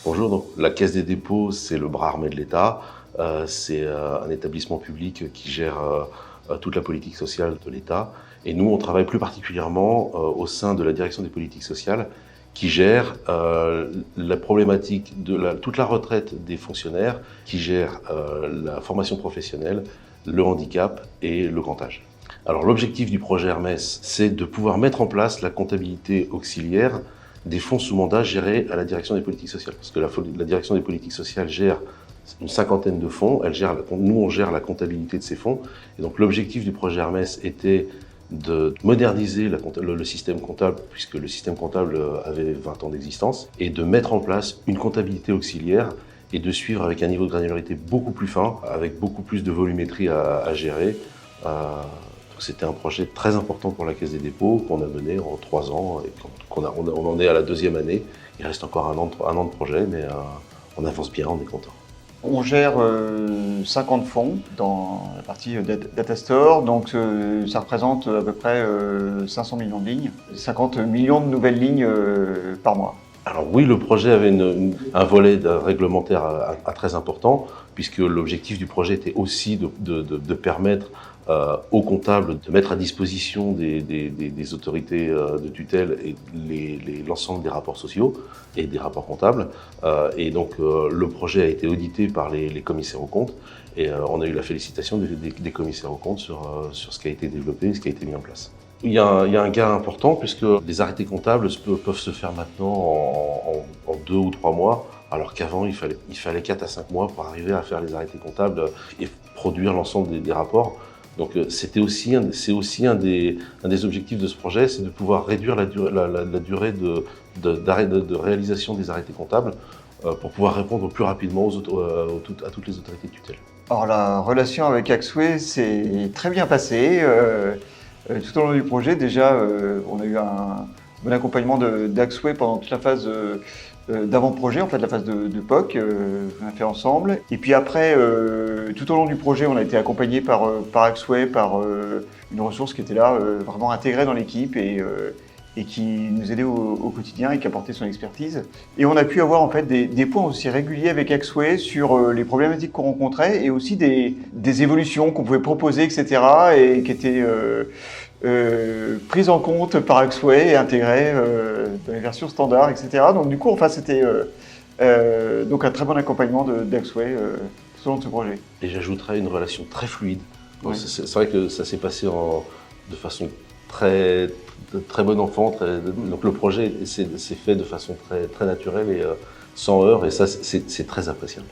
Bonjour, donc la Caisse des dépôts, c'est le bras armé de l'État. C'est un établissement public qui gère toute la politique sociale de l'État. Et nous, on travaille plus particulièrement au sein de la direction des politiques sociales qui gère la problématique de toute la retraite des fonctionnaires, qui gère la formation professionnelle, le handicap et le grand âge. Alors l'objectif du projet Hermès, c'est de pouvoir mettre en place la comptabilité auxiliaire des fonds sous mandat gérés à la direction des politiques sociales. Parce que la direction des politiques sociales gère une cinquantaine de fonds, nous on gère la comptabilité de ces fonds. Et donc l'objectif du projet Hermès était de moderniser le système comptable, puisque le système comptable avait 20 ans d'existence, et de mettre en place une comptabilité auxiliaire et de suivre avec un niveau de granularité beaucoup plus fin, avec beaucoup plus de volumétrie à gérer. C'était un projet très important pour la Caisse des dépôts qu'on a mené en 3 ans et on en est à la 2e année. Il reste encore un an de projet, mais on avance bien, on est content. On gère 50 fonds dans la partie Data Store, donc ça représente à peu près 500 millions de lignes, 50 millions de nouvelles lignes par mois. Alors oui, le projet avait un volet réglementaire très important, puisque l'objectif du projet était aussi de permettre aux comptables de mettre à disposition des autorités de tutelle et l'ensemble des rapports sociaux et des rapports comptables. Et donc le projet a été audité par les commissaires aux comptes et on a eu la félicitation des commissaires aux comptes sur ce qui a été développé et ce qui a été mis en place. Il y a un gain important puisque les arrêtés comptables peuvent se faire maintenant en 2 ou 3 mois, alors qu'avant il fallait 4 à 5 mois pour arriver à faire les arrêtés comptables et produire l'ensemble des rapports. Donc c'est aussi un des objectifs de ce projet, c'est de pouvoir réduire la durée de réalisation des arrêtés comptables pour pouvoir répondre plus rapidement à toutes les autorités de tutelle. Alors la relation avec Axway s'est très bien passée. Tout au long du projet, déjà, on a eu un bon accompagnement d'Axway pendant toute la phase d'avant-projet, en fait, la phase de POC qu'on a fait ensemble. Et puis après, tout au long du projet, on a été accompagné par Axway, par une ressource qui était là, vraiment intégrée dans l'équipe et qui nous aidait au quotidien et qui apportait son expertise. Et on a pu avoir en fait des points aussi réguliers avec Axway sur les problématiques qu'on rencontrait et aussi des évolutions qu'on pouvait proposer, etc. et qui étaient prises en compte par Axway et intégrées dans les versions standards, etc. Donc du coup, enfin, c'était donc un très bon accompagnement d'Axway tout au long de ce projet. Et j'ajouterais une relation très fluide. Oui. C'est vrai que ça s'est passé de façon très bon enfant. Donc le projet s'est fait de façon très naturelle et sans heurts, et ça c'est très appréciable.